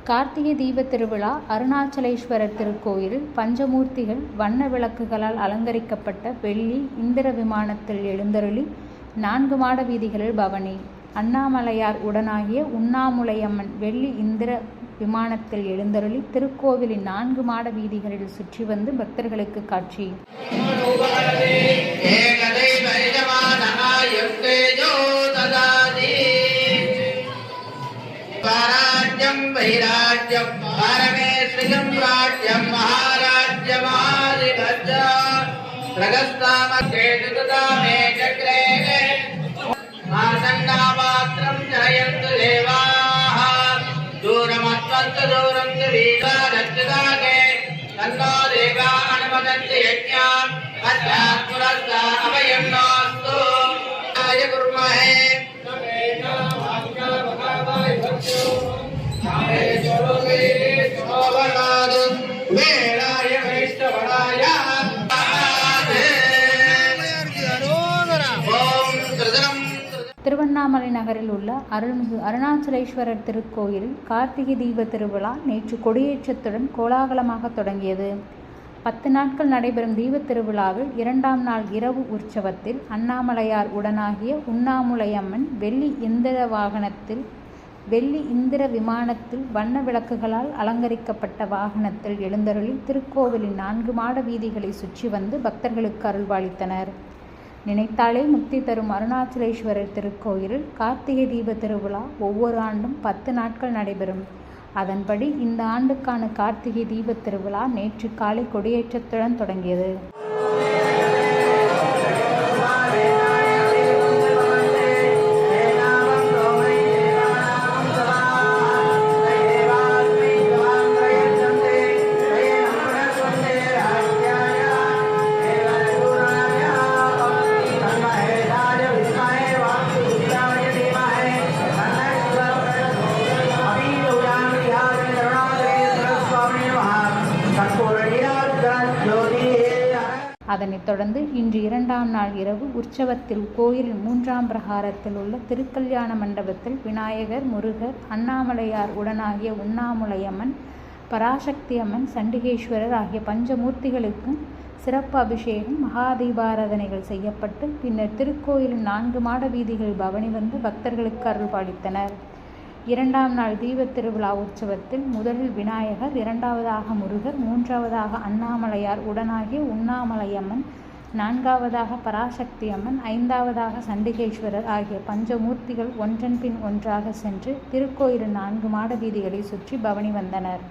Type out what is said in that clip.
கார்த்திகை தீப திருவிழா அருணாச்சலேஸ்வரர் திருக்கோயிலில் பஞ்சமூர்த்திகள் வண்ண விளக்குகளால் அலங்கரிக்கப்பட்ட வெள்ளி இந்திர விமானத்தில் எழுந்தருளி 4 மாட வீதிகளில் பவனி. அண்ணாமலையார் உடனாகிய உண்ணாமுலையம்மன் வெள்ளி இந்திர விமானத்தில் எழுந்தருளி திருக்கோவிலின் 4 மாட வீதிகளில் சுற்றி வந்து பக்தர்களுக்கு காட்சி. वैराज्यं परमेश्वरं राज्यं महाराज्यमादिभज प्रगस्तामकेतुदामे चक्रे आसन्नामात्रं जयन्तु देवाः दूरमत्वन्तु दूरं वीरारक्षदागे तन्नो देवा अनुमदन्ति यज्ञान् अध्यात्मरस्ता अभयं नास्तु आय कुर्महे திருவண்ணாமலை நகரில் உள்ள அருள்மிகு அருணாச்சலேஸ்வரர் திருக்கோயிலில் கார்த்திகை தீப திருவிழா நேற்று கொடியேற்றத்துடன் கோலாகலமாக தொடங்கியது. 10 நாட்கள் நடைபெறும் தீபத் திருவிழாவில் 2ஆம் நாள் இரவு உற்சவத்தில் அண்ணாமலையார் உடனாகிய உண்ணாமுலையம்மன் வெள்ளி இந்திர விமானத்தில் வண்ண விளக்குகளால் அலங்கரிக்கப்பட்ட வாகனத்தில் எழுந்தருளி திருக்கோவிலின் 4 மாட வீதிகளை சுற்றி வந்து பக்தர்களுக்கு அருள்பாலித்தனர். நினைத்தாலே முக்தி தரும் அருணாச்சலேஸ்வரர் திருக்கோயிலில் கார்த்திகை தீப திருவிழா ஒவ்வொரு ஆண்டும் 10 நாட்கள் நடைபெறும். அதன்படி இந்த ஆண்டுக்கான கார்த்திகை தீப திருவிழா நேற்று காலை கொடியேற்றத்துடன் தொடங்கியது. அதனைத் தொடர்ந்து இன்று 2ஆம் நாள் இரவு உற்சவத்தில் கோயிலின் 3ஆம் பிரகாரத்தில் உள்ள திருக்கல்யாண மண்டபத்தில் விநாயகர், முருகர், அண்ணாமலையார் உடனாகிய உண்ணாமுலையம்மன், பராசக்தி அம்மன், சண்டிகேஸ்வரர் ஆகிய பஞ்சமூர்த்திகளுக்கு சிறப்பு அபிஷேகம், மகாதீபாராதனைகள் செய்யப்பட்டு பின்னர் திருக்கோயிலின் 4 மாட வீதிகள் பவனி வந்து பக்தர்களுக்கு அருள்பாலித்தனர். 2ஆம் நாள் தீபத் திருவிழா உற்சவத்தில் முதலில் விநாயகர், 2ஆவதாக முருகர், 3ஆவதாக அண்ணாமலையார் உடனாகிய உண்ணாமலையம்மன், 4ஆவதாக பராசக்தி அம்மன், 5ஆவதாக சண்டிகேஸ்வரர் ஆகிய பஞ்சமூர்த்திகள் ஒன்றன் பின் ஒன்றாக சென்று திருக்கோயிலின் 4 மாட வீதிகளை சுற்றி பவனி வந்தனர்.